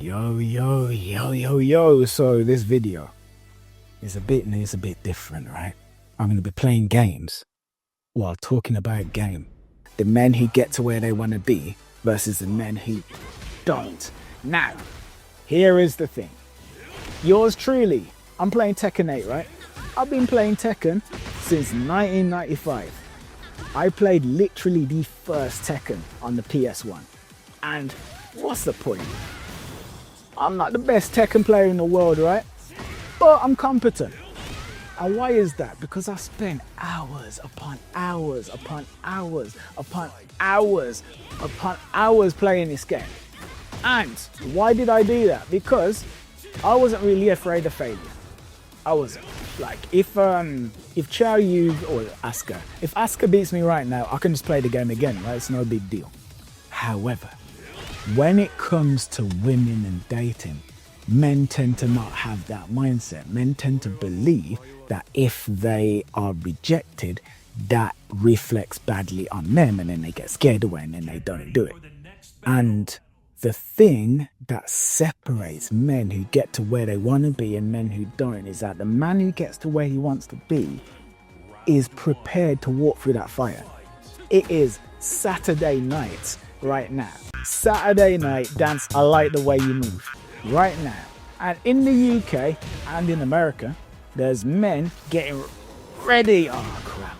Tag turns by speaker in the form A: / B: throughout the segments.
A: Yo. So this video is a bit different, right? I'm going to be playing games while talking about a game. The men who get to where they want to be versus the men who don't. Now, here is the thing. Yours truly, I'm playing Tekken 8, right? I've been playing Tekken since 1995. I played literally the first Tekken on the PS1. And what's the point? I'm not the best Tekken player in the world, right? But I'm competent. And why is that? Because I spent hours upon hours upon hours upon hours upon hours playing this game. And why did I do that? Because I wasn't really afraid of failure. I wasn't. Like, if Chow Yu or Asuka, if Asuka beats me right now, I can just play the game again, right? It's no big deal. However, when it comes to women and dating, men tend to not have that mindset. Men tend to believe that if they are rejected, that reflects badly on them, and then they get scared away and then they don't do it. And the thing that separates men who get to where they want to be and men who don't is that the man who gets to where he wants to be is prepared to walk through that fire. It is Saturday night right now. Saturday night dance, I like the way you move right now. And in the UK and in America, there's men getting ready. Oh crap.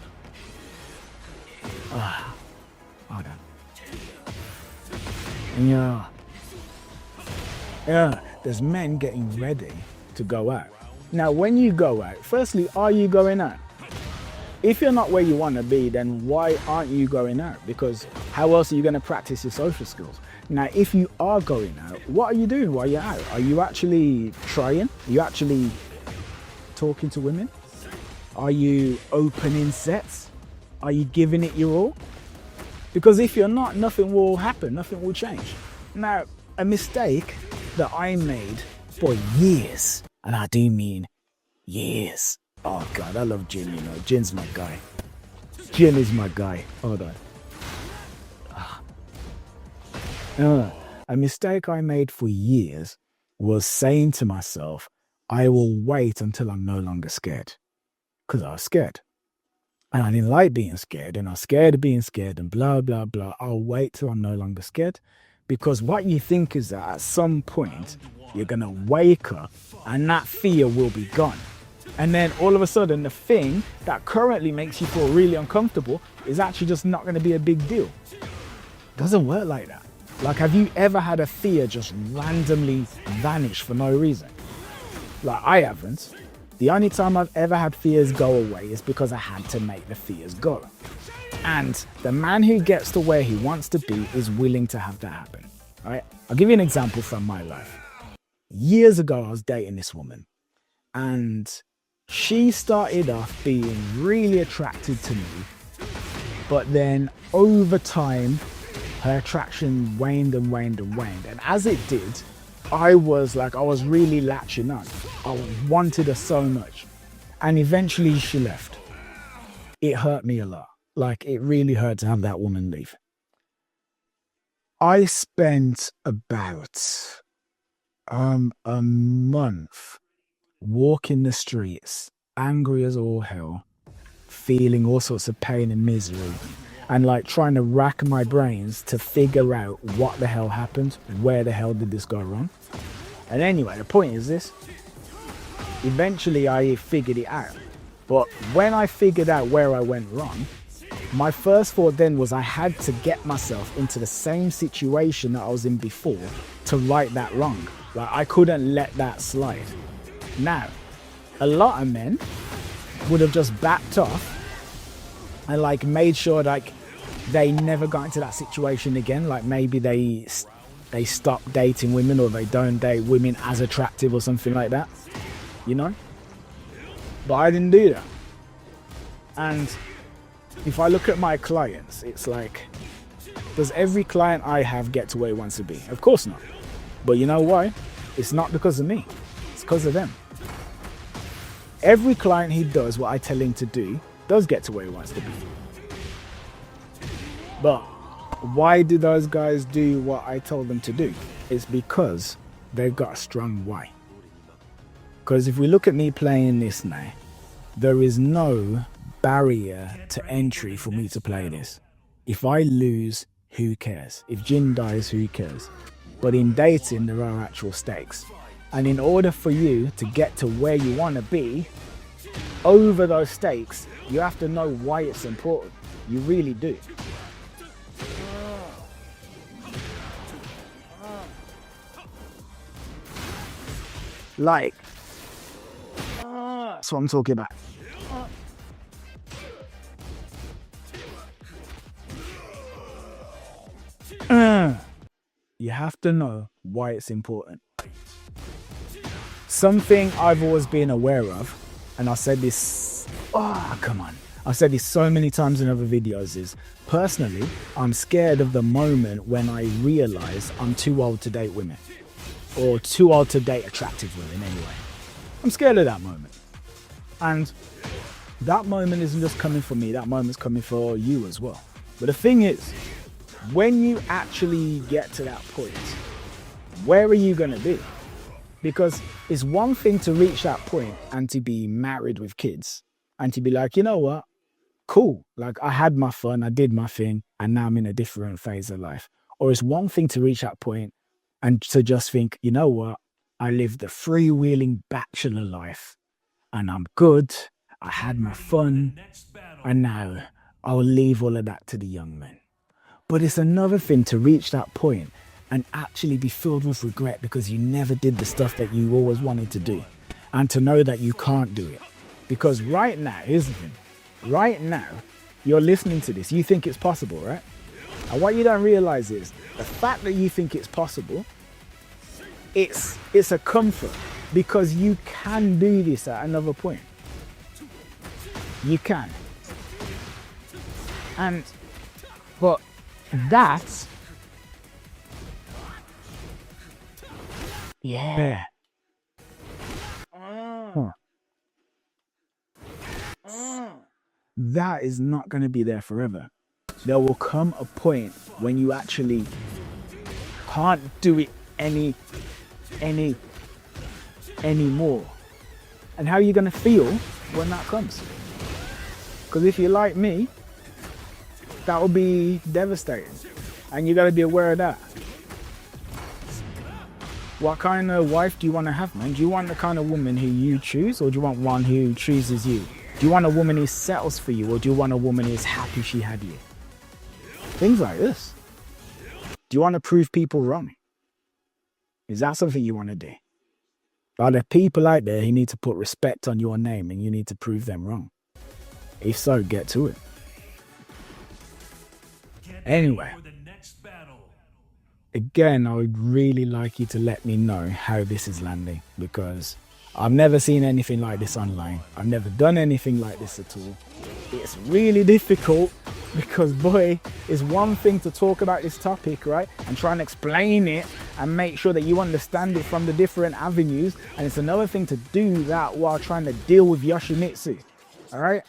A: Hold on. Yeah, there's men getting ready to go out. Now, when you go out, firstly, are you going out? If you're not where you want to be, then why aren't you going out? Because how else are you going to practice your social skills? Now, if you are going out, what are you doing while you're out? Are you actually trying? Are you actually talking to women? Are you opening sets? Are you giving it your all? Because if you're not, nothing will happen, nothing will change. Now, a mistake that I made for years, and I do mean years. Oh God, I love Jin, you know. Jin's my guy. Jin is my guy. Hold on. A mistake I made for years was saying to myself, I will wait until I'm no longer scared. Because I was scared. And I didn't like being scared, and I was scared of being scared, and blah, blah, blah. I'll wait till I'm no longer scared. Because what you think is that at some point, you're going to wake up and that fear will be gone. And then all of a sudden, the thing that currently makes you feel really uncomfortable is actually just not going to be a big deal. Doesn't work like that. Like, have you ever had a fear just randomly vanish for no reason? Like, I haven't. The only time I've ever had fears go away is because I had to make the fears go. And the man who gets to where he wants to be is willing to have that happen. All right? I'll give you an example from my life. Years ago, I was dating this woman, and she started off being really attracted to me, but then over time, her attraction waned and waned and waned. And as it did, I was really latching on. I wanted her so much. And eventually she left. It hurt me a lot. Like, it really hurt to have that woman leave. I spent about a month walking the streets, angry as all hell, feeling all sorts of pain and misery, and like trying to rack my brains to figure out what the hell happened, where the hell did this go wrong. And anyway, the point is this. Eventually I figured it out. But when I figured out where I went wrong, my first thought then was I had to get myself into the same situation that I was in before to right that wrong. Like, I couldn't let that slide. Now, a lot of men would have just backed off and like made sure like they never got into that situation again. Like, maybe they stop dating women, or they don't date women as attractive or something like that, you know? But I didn't do that. And if I look at my clients, it's like, does every client I have get to where he wants to be? Of course not. But you know why? It's not because of me. It's because of them. Every client who does what I tell him to do does get to where he wants to be. But why do those guys do what I told them to do? It's because they've got a strong why. Because if we look at me playing this now, there is no barrier to entry for me to play this. If I lose, who cares? If Jin dies, who cares? But in dating, there are actual stakes. And in order for you to get to where you want to be, over those stakes, you have to know why it's important. You really do. Like, that's what I'm talking about. You have to know why it's important. Something I've always been aware of, and I said this, I've said this so many times in other videos, is personally, I'm scared of the moment when I realize I'm too old to date women. Or too old to date attractive women anyway. I'm scared of that moment. And that moment isn't just coming for me, that moment's coming for you as well. But the thing is, when you actually get to that point, where are you going to be? Because it's one thing to reach that point and to be married with kids and to be like, you know what? Cool. Like, I had my fun, I did my thing, and now I'm in a different phase of life. Or it's one thing to reach that point and to just think, you know what? I lived the freewheeling bachelor life and I'm good. I had my fun, and now I'll leave all of that to the young men. But it's another thing to reach that point and actually be filled with regret because you never did the stuff that you always wanted to do, and to know that you can't do it. Because right now, here's the thing, right now, you're listening to this, you think it's possible, right? And what you don't realize is the fact that you think it's possible, it's a comfort, because you can do this at another point. You can. But that's, yeah. That is not going to be there forever. There will come a point when you actually can't do it anymore. And how are you going to feel when that comes? Because if you're like me, that will be devastating. And you got to be aware of that. What kind of wife do you want to have, man? Do you want the kind of woman who you choose, or do you want one who chooses you? Do you want a woman who settles for you, or do you want a woman who's happy she had you? Things like this. Do you want to prove people wrong? Is that something you want to do? Are there people out there who need to put respect on your name and you need to prove them wrong? If so, get to it. Anyway, again, I would really like you to let me know how this is landing, because I've never seen anything like this online. I've never done anything like this at all. It's really difficult because, boy, it's one thing to talk about this topic, right? And try and explain it and make sure that you understand it from the different avenues. And it's another thing to do that while trying to deal with Yoshimitsu, all right?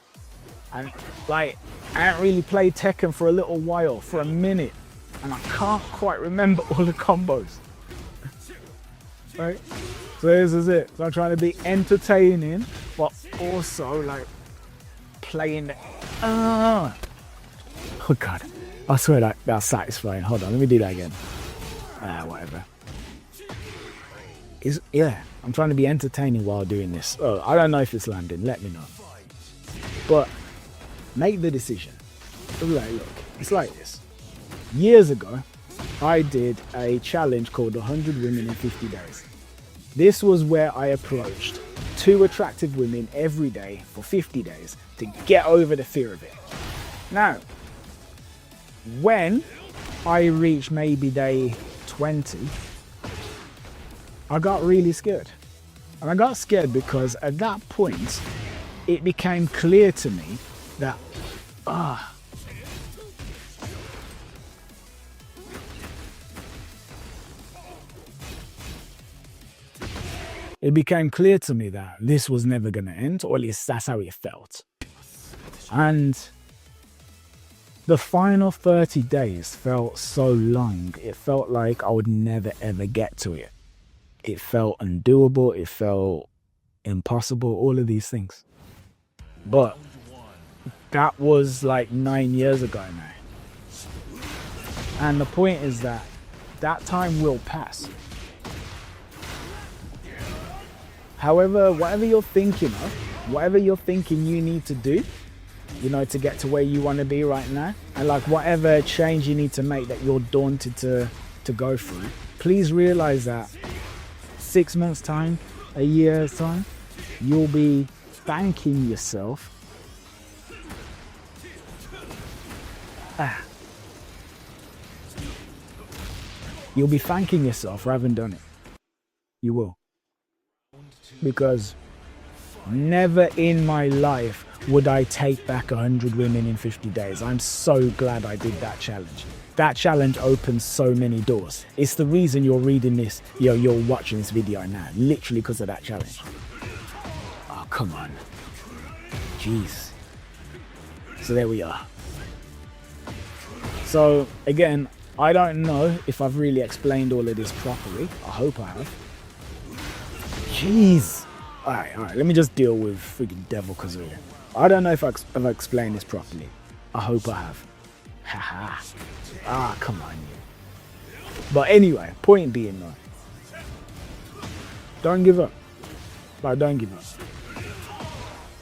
A: And like, I haven't really played Tekken for a little while, for a minute, and I can't quite remember all the combos, right? So this is it. So I'm trying to be entertaining, but also like playing the, oh God, I swear that's satisfying. Hold on, let me do that again. Whatever. Yeah, I'm trying to be entertaining while doing this. Oh, I don't know if it's landing, let me know. But make the decision. Like, look, it's like this. Years ago, I did a challenge called 100 Women in 50 Days. This was where I approached 2 attractive women every day for 50 days to get over the fear of it. Now, when I reached maybe day 20, I got really scared. And I got scared because at that point, it became clear to me that, it became clear to me that this was never going to end, or at least that's how it felt. And the final 30 days felt so long. It felt like I would never ever get to it. It felt undoable. It felt impossible. All of these things. But that was like 9 years ago now. And the point is that that time will pass. However, whatever you're thinking of, whatever you're thinking you need to do, you know, to get to where you want to be right now, and like whatever change you need to make that you're daunted to go through, please realize that 6 months time, a year's time, you'll be thanking yourself. You'll be thanking yourself for having done it. You will. Because never in my life would I take back 100 women in 50 days. I'm so glad I did that challenge. That challenge opened so many doors. It's the reason you're reading this, you're watching this video now, literally because of that challenge. Oh, come on. Jeez. So there we are. So again, I don't know if I've really explained all of this properly. I hope I have. Jeez. All right, let me just deal with freaking Devil Kazuya. I don't know if I've explained this properly. I hope I have. Haha. Ah, come on, you. But anyway, point being though, don't give up. Like, don't give up.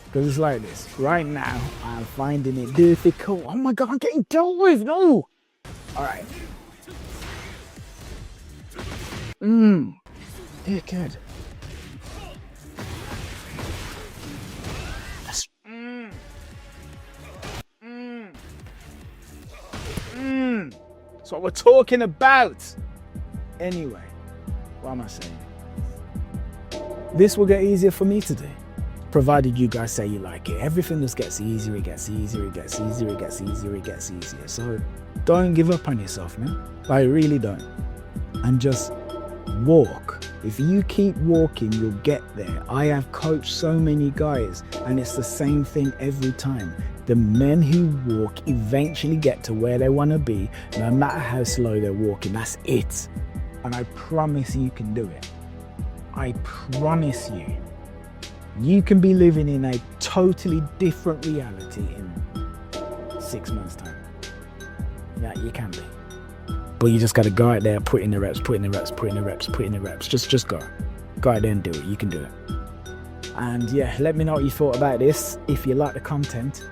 A: Because it's like this. Right now, I'm finding it difficult. Oh my God, I'm getting dealt with. No. All right. Dickhead. That's what we're talking about. Anyway, what am I saying? This will get easier for me to do, provided you guys say you like it. Everything just gets easier, it gets easier, it gets easier, it gets easier, it gets easier. So don't give up on yourself, man. Like, really don't. And just walk. If you keep walking, you'll get there. I have coached so many guys, and it's the same thing every time. The men who walk eventually get to where they want to be, no matter how slow they're walking. That's it. And I promise you can do it. I promise you. You can be living in a totally different reality in 6 months' time. Yeah, you can be. But you just got to go out there, put in the reps, put in the reps, put in the reps, put in the reps. Just go. Go out there and do it. You can do it. And yeah, let me know what you thought about this. If you like the content,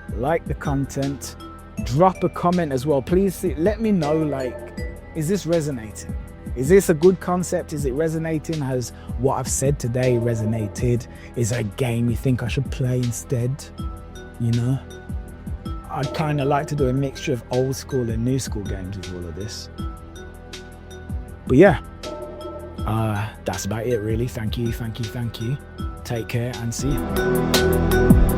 A: drop a comment as well. Please let me know, like, is this resonating? Is this a good concept? Is it resonating? Has what I've said today resonated? Is there a game you think I should play instead? You know? I'd kind of like to do a mixture of old school and new school games with all of this. But yeah, that's about it really. Thank you. Take care and see you.